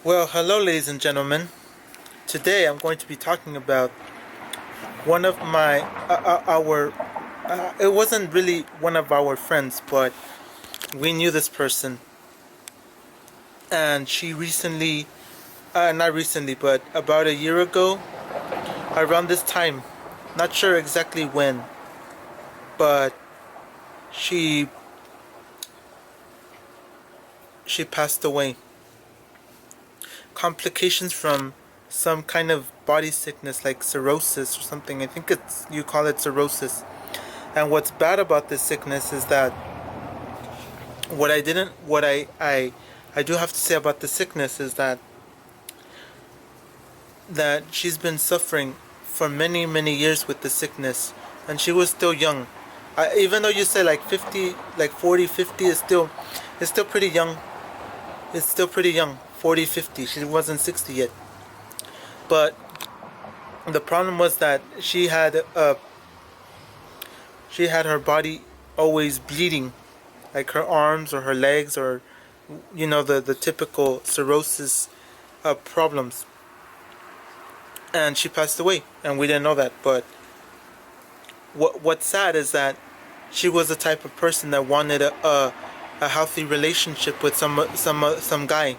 Well, hello, ladies and gentlemen. Today I'm going to be talking about one of my, our, it wasn't really one of our friends, but we knew this person. And she recently, not recently, but about a year ago, around this time, not sure exactly when, but she, she passed away. Complications from some kind of body sickness like cirrhosis or something. I think you call it cirrhosis. And what's bad about this sickness is that what I do have to say about the sickness is that she's been suffering for many years with the sickness, and she was still young. Even though you say like 50, like 40, 50 is still, it's still pretty young. It's still pretty young. 40, 50. She wasn't 60 yet. But the problem was that she had her body always bleeding, like her arms or her legs, or the typical cirrhosis problems. And she passed away, and we didn't know that. But what's sad is that she was the type of person that wanted a healthy relationship with some guy.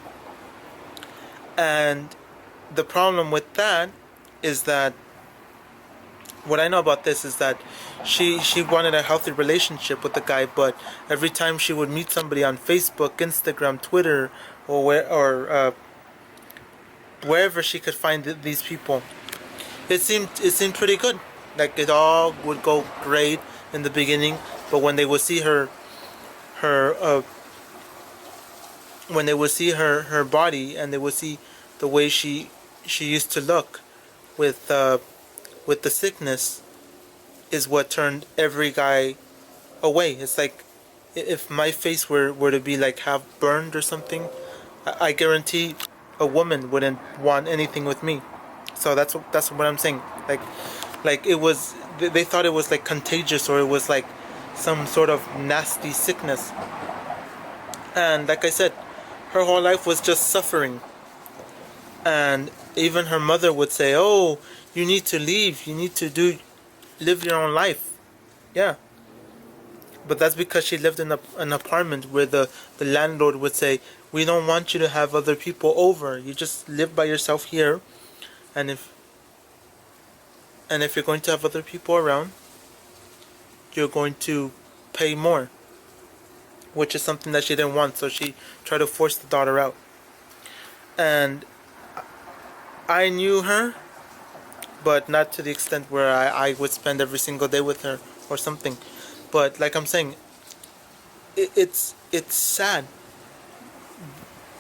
And the problem with that is that what I know about this is that she wanted a healthy relationship with the guy, but every time she would meet somebody on Facebook, Instagram, Twitter, wherever she could find these people, it seemed pretty good. Like it all would go great in the beginning, but when they would see her when they would see her body, and they would see the way she used to look with the sickness, is what turned every guy away. It's like if my face were to be like half burned or something, I guarantee a woman wouldn't want anything with me. So that's what I'm saying. Like it was, they thought it was like contagious, or it was like some sort of nasty sickness. And like I said, her whole life was just suffering. And even her mother would say, "Oh, you need to leave. You need to live your own life." Yeah, but that's because she lived in an apartment where the landlord would say, "We don't want you to have other people over. You just live by yourself here, and if you're going to have other people around, you're going to pay more," which is something that she didn't want. So she tried to force the daughter out. And I knew her, but not to the extent where I would spend every single day with her or something. But like I'm saying, it's sad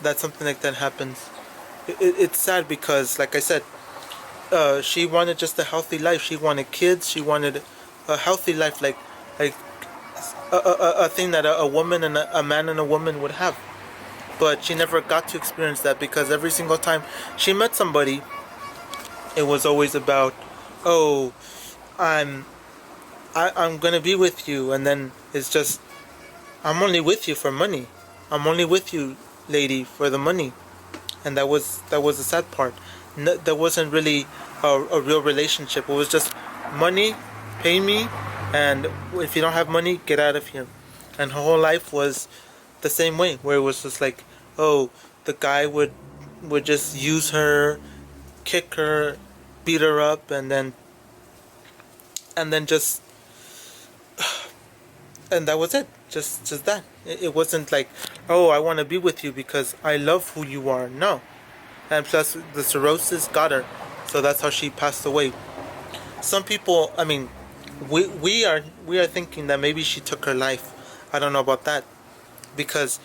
that something like that happens. It's sad because, like I said, she wanted just a healthy life. She wanted kids. She wanted a healthy life, like a thing that a woman and a man and a woman would have. But she never got to experience that, because every single time she met somebody, it was always about, "Oh, I'm I'm gonna be with you," and then it's just, "I'm only with you for money. I'm only with you, lady, for the money." And that was the sad part. No, there wasn't really a real relationship. It was just money, pay me, and if you don't have money, get out of here. And her whole life was the same way, where it was just like, oh, the guy would just use her, kick her, beat her up, and then just, and that was it. Just that. It wasn't like, "Oh, I want to be with you because I love who you are." No. And plus the cirrhosis got her, so that's how she passed away. Some people, I mean, we are thinking that maybe she took her life. I don't know about that, because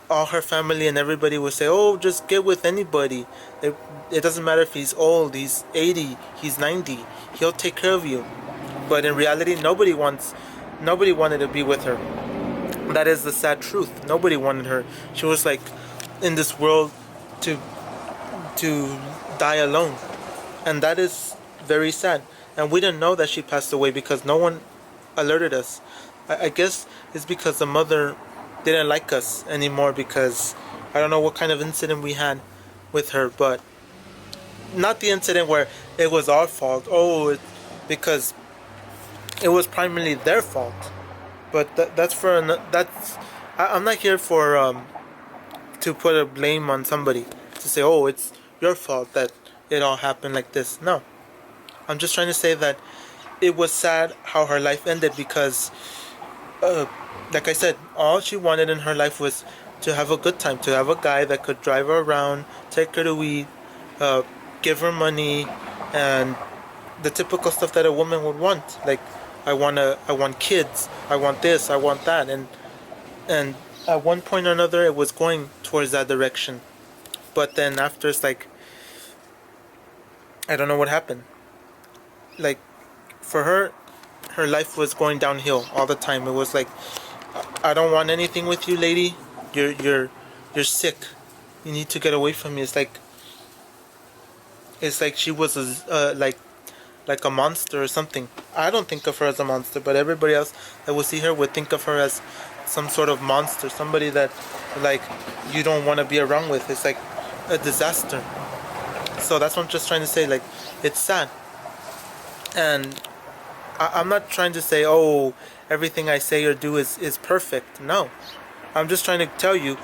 all her family and everybody would say, "Oh, just get with anybody. It doesn't matter if he's old, he's 80, he's 90, he'll take care of you." But in reality, nobody wanted to be with her. That is the sad truth. Nobody wanted her. She was like in this world to die alone, and that is very sad. And we didn't know that she passed away because no one alerted us. I guess it's because the mother didn't like us anymore, because I don't know what kind of incident we had, with her, but not the incident where it was our fault. Because it was primarily their fault. But that's that's. I'm not here for to put a blame on somebody, to say, oh, it's your fault that it all happened like this. No, I'm just trying to say that it was sad how her life ended, because like I said, all she wanted in her life was to have a good time, to have a guy that could drive her around, take her to eat, uh, give her money, and the typical stuff that a woman would want. Like, I want kids, I want this, I want that, and at one point or another, it was going towards that direction. But then after, it's like, I don't know what happened. Like, for her, her life was going downhill all the time. It was like, I don't want anything with you, lady. You're sick. You need to get away from me. It's like she was like a monster or something. I don't think of her as a monster, but everybody else that would see her would think of her as some sort of monster, somebody that, like, you don't want to be around with. It's like a disaster. So that's what I'm just trying to say. Like, it's sad, and I'm not trying to say, oh, everything I say or do is perfect. No, I'm just trying to tell you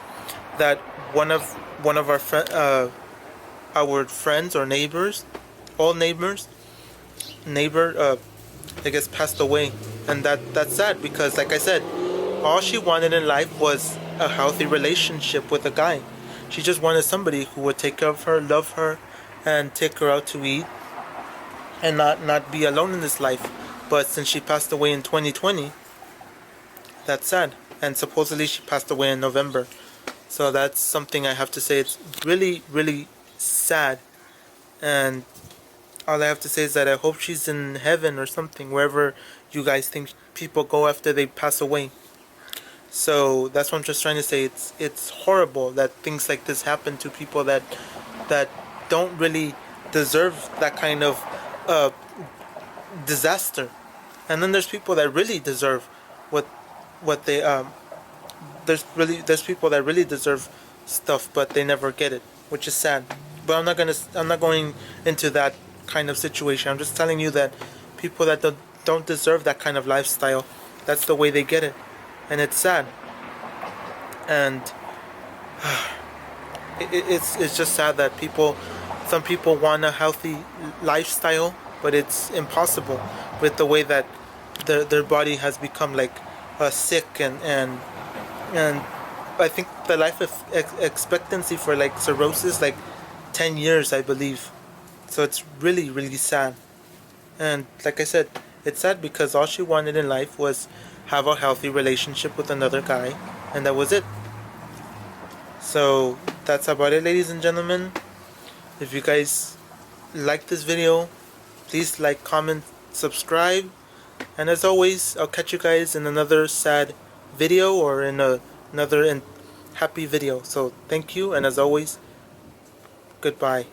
that one of our friends or neighbors, all neighbor, I guess, passed away, and that's sad, because, like I said, all she wanted in life was a healthy relationship with a guy. She just wanted somebody who would take care of her, love her, and take her out to eat, and not be alone in this life. But since she passed away in 2020, that's sad. And supposedly she passed away in November. So that's something I have to say. It's really, really sad. And all I have to say is that I hope she's in heaven or something, wherever you guys think people go after they pass away. So that's what I'm just trying to say. It's horrible that things like this happen to people that don't really deserve that kind of uh, disaster. And then there's people that really deserve what they there's people that really deserve stuff, but they never get it, which is sad. But I'm not going into that kind of situation. I'm just telling you that people that don't deserve that kind of lifestyle, that's the way they get it, and it's sad. And it's just sad that some people want a healthy lifestyle, but it's impossible with the way that their body has become, like, sick, and I think the life expectancy for, like, cirrhosis, like 10 years, I believe. So it's really, really sad. And like I said, it's sad because all she wanted in life was have a healthy relationship with another guy, and that was it. So that's about it, ladies and gentlemen. If you guys like this video, please like, comment, subscribe, and as always, I'll catch you guys in another sad video, or in another happy video. So thank you, and as always, goodbye.